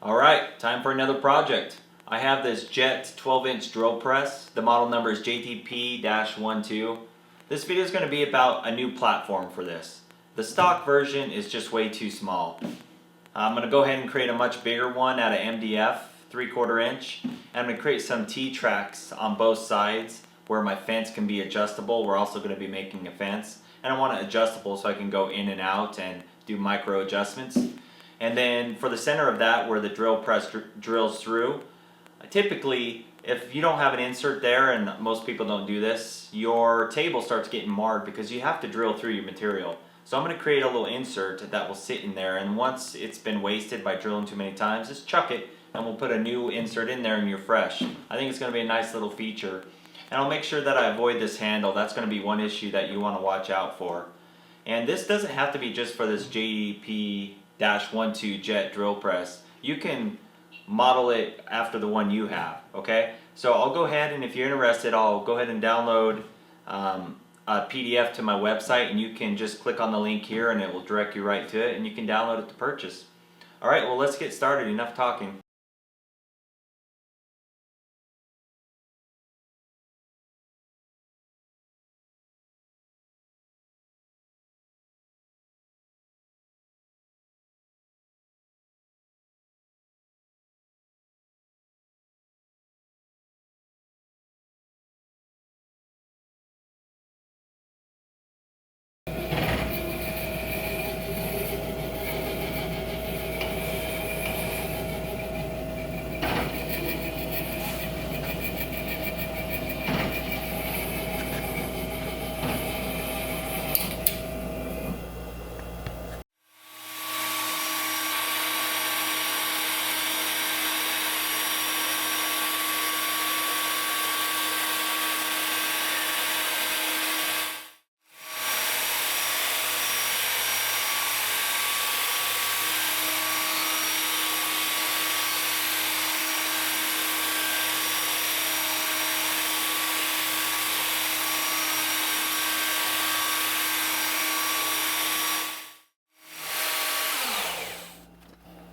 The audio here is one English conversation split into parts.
Alright, time for another project. I have this Jet 12-inch drill press. The model number is JTP-12. This video is going to be about a new platform for this. The stock version is just way too small. I'm going to go ahead and create a much bigger one out of MDF, 3/4 inch. And I'm going to create some T-tracks on both sides where my fence can be adjustable. We're also going to be making a fence. And I want it adjustable so I can go in and out and do micro adjustments. And then for the center of that, where the drill press drills through, typically, if you don't have an insert there, and most people don't do this, your table starts getting marred because you have to drill through your material. So I'm going to create a little insert that will sit in there, and once it's been wasted by drilling too many times, just chuck it, and we'll put a new insert in there and you're fresh. I think it's going to be a nice little feature. And I'll make sure that I avoid this handle. That's going to be one issue that you want to watch out for. And this doesn't have to be just for this JTP-12 jet drill press. You can model it after the one you have, okay? So I'll go ahead, and if you're interested, I'll go ahead and download a PDF to my website, and you can just click on the link here and it will direct you right to it, and you can download it to purchase. Alright, well, let's get started. Enough talking.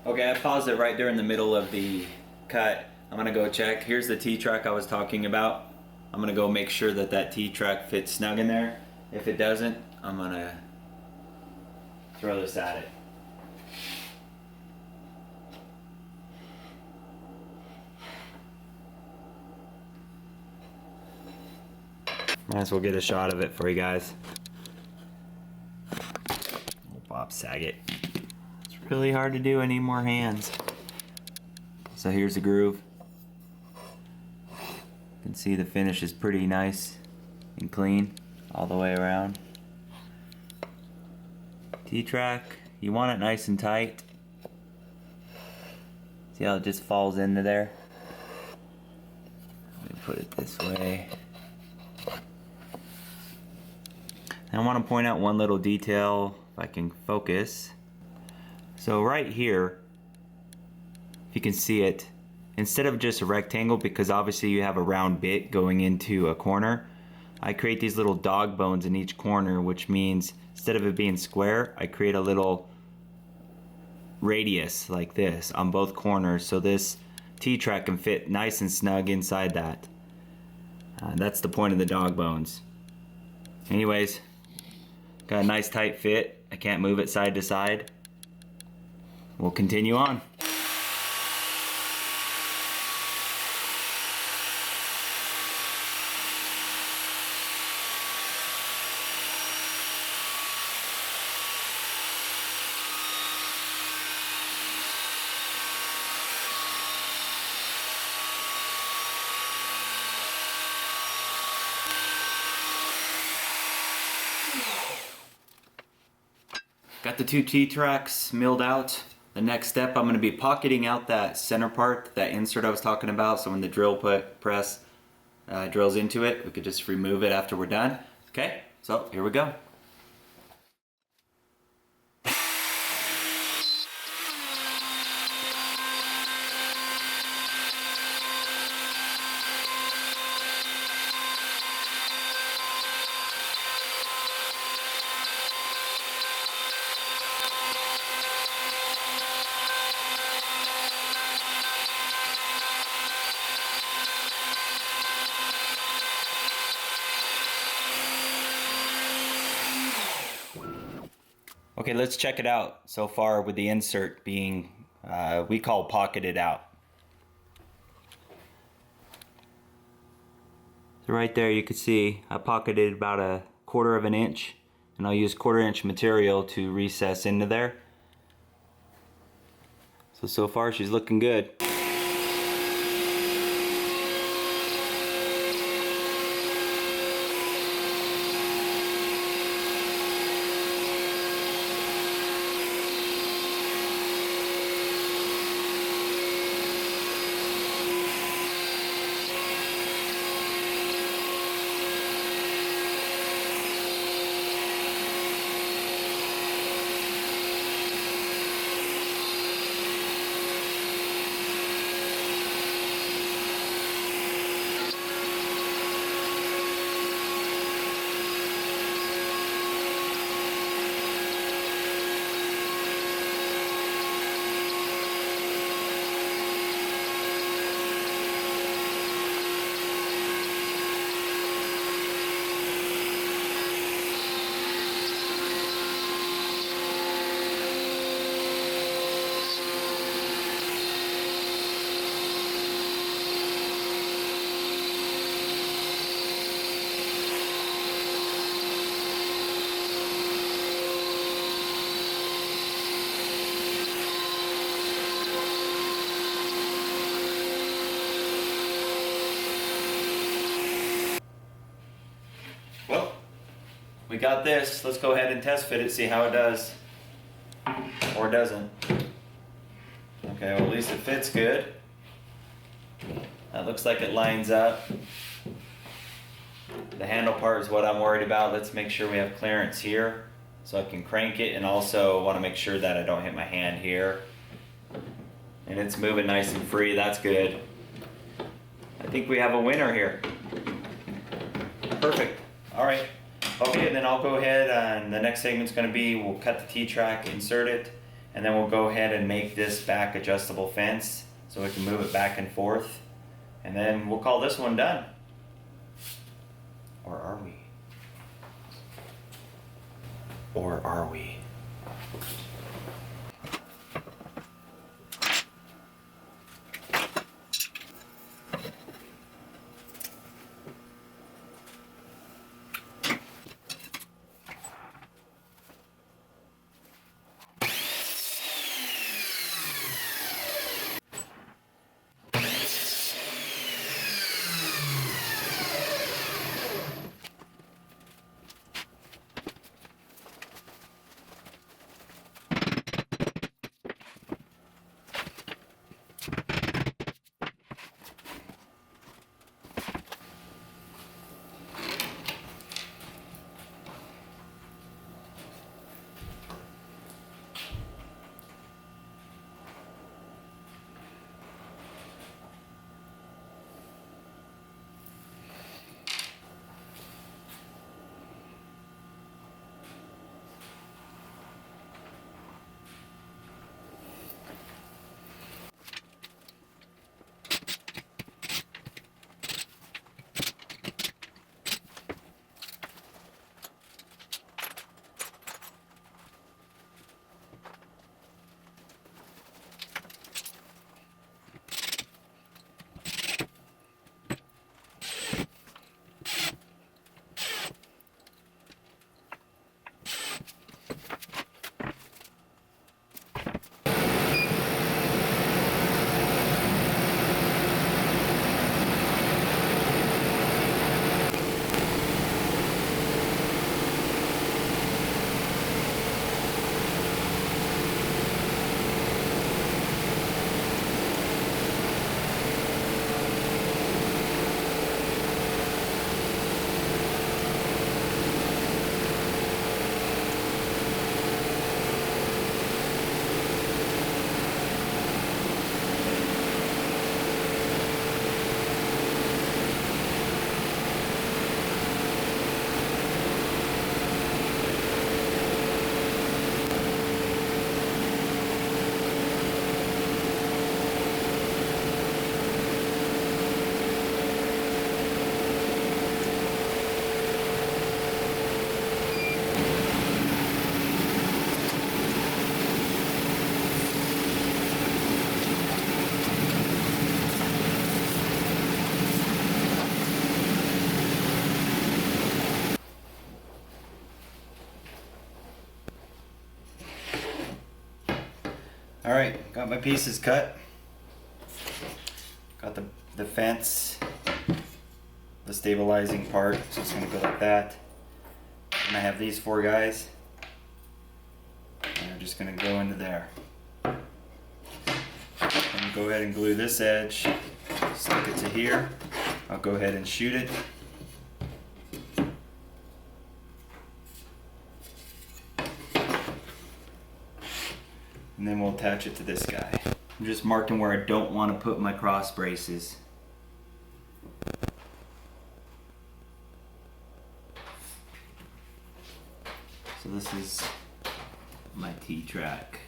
Okay, I paused it right there in the middle of the cut. I'm gonna go check. Here's the T-track I was talking about. I'm gonna go make sure that that T-track fits snug in there. If it doesn't, I'm gonna throw this at it. Might as well get a shot of it for you guys. Oh, Bob Saget. It's really hard to do. I need more hands. So here's the groove. You can see the finish is pretty nice and clean all the way around. T-track, you want it nice and tight. See how it just falls into there? Let me put it this way. And I want to point out one little detail, if I can focus. So right here, if you can see it, instead of just a rectangle, because obviously you have a round bit going into a corner, I create these little dog bones in each corner, which means instead of it being square, I create a little radius like this on both corners, so this T-track can fit nice and snug inside that. That's the point of the dog bones. Anyways, got a nice tight fit. I can't move it side to side. We'll continue on. Got the two T-tracks milled out. The next step, I'm going to be pocketing out that center part, that insert I was talking about, so when the drill press drills into it, we could just remove it after we're done. Okay, so here we go. Okay, let's check it out so far with the insert being, we call pocketed out. So right there you can see I pocketed about 1/4 of an inch, and I'll use 1/4 inch material to recess into there. So far she's looking good. Well, we got this. Let's go ahead and test fit it, see how it does. Or doesn't. Okay, well at least it fits good. That looks like it lines up. The handle part is what I'm worried about. Let's make sure we have clearance here so I can crank it, and also want to make sure that I don't hit my hand here. And it's moving nice and free, that's good. I think we have a winner here. Perfect. Alright. Okay, then I'll go ahead and the next segment's going to be we'll cut the T-track, insert it, and then we'll go ahead and make this back adjustable fence so we can move it back and forth. And then we'll call this one done. Or are we? Or are we? Alright, got my pieces cut. Got the fence, the stabilizing part, so it's going to go like that. And I have these 4 guys, and I'm just going to go into there. And go ahead and glue this edge, stick it to here. I'll go ahead and shoot it. And then we'll attach it to this guy. I'm just marking where I don't want to put my cross braces. So this is my T-track.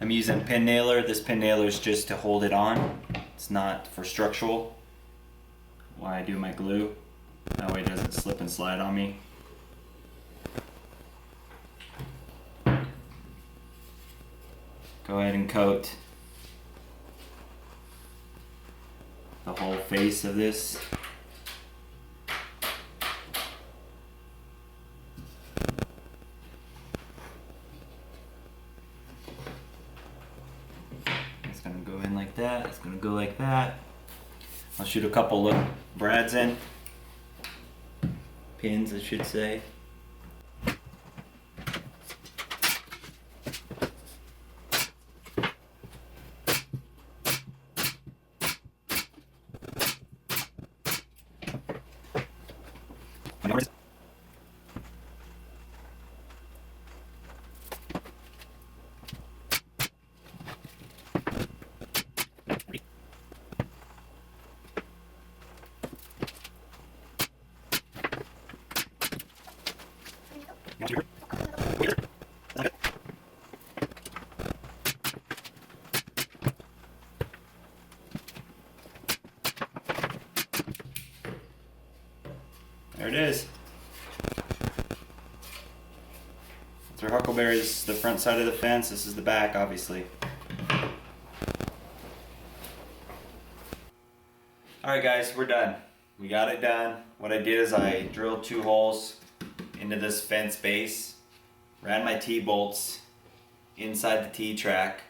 I'm using a pin nailer. This pin nailer is just to hold it on. It's not for structural. Why I do my glue. That way it doesn't slip and slide on me. Go ahead and coat the whole face of this. It's gonna go in like that, it's gonna go like that. I'll shoot a couple of brads in. Pins, I should say. There it is. That's our huckleberries, the front side of the fence. This is the back, obviously. Alright guys, we're done. We got it done. What I did is I drilled 2 holes into this fence base, ran my T-bolts inside the T-track.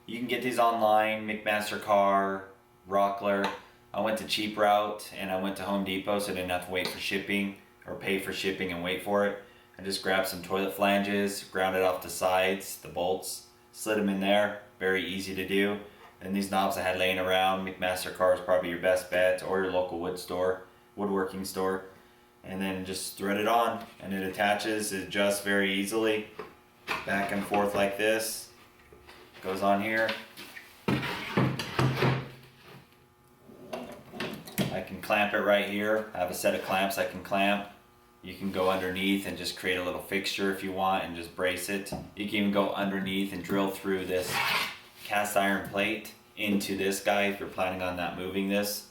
You can get these online, McMaster-Carr, Rockler. I went to Cheap Route and I went to Home Depot, so I didn't have to wait for shipping or pay for shipping and wait for it. I just grabbed some toilet flanges, grounded off the sides, the bolts, slid them in there. Very easy to do. And these knobs I had laying around, McMaster-Carr is probably your best bet, or your local woodworking store. And then just thread it on, and it attaches, it adjusts very easily. Back and forth like this. Goes on here. I can clamp it right here. I have a set of clamps I can clamp. You can go underneath and just create a little fixture if you want and just brace it. You can even go underneath and drill through this cast iron plate into this guy if you're planning on not moving this.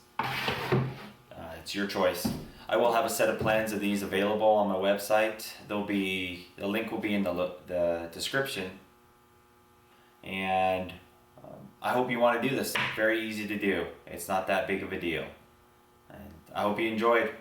It's your choice. I will have a set of plans of these available on my website. The link will be in the description. And I hope you want to do this. Very easy to do. It's not that big of a deal. And I hope you enjoyed.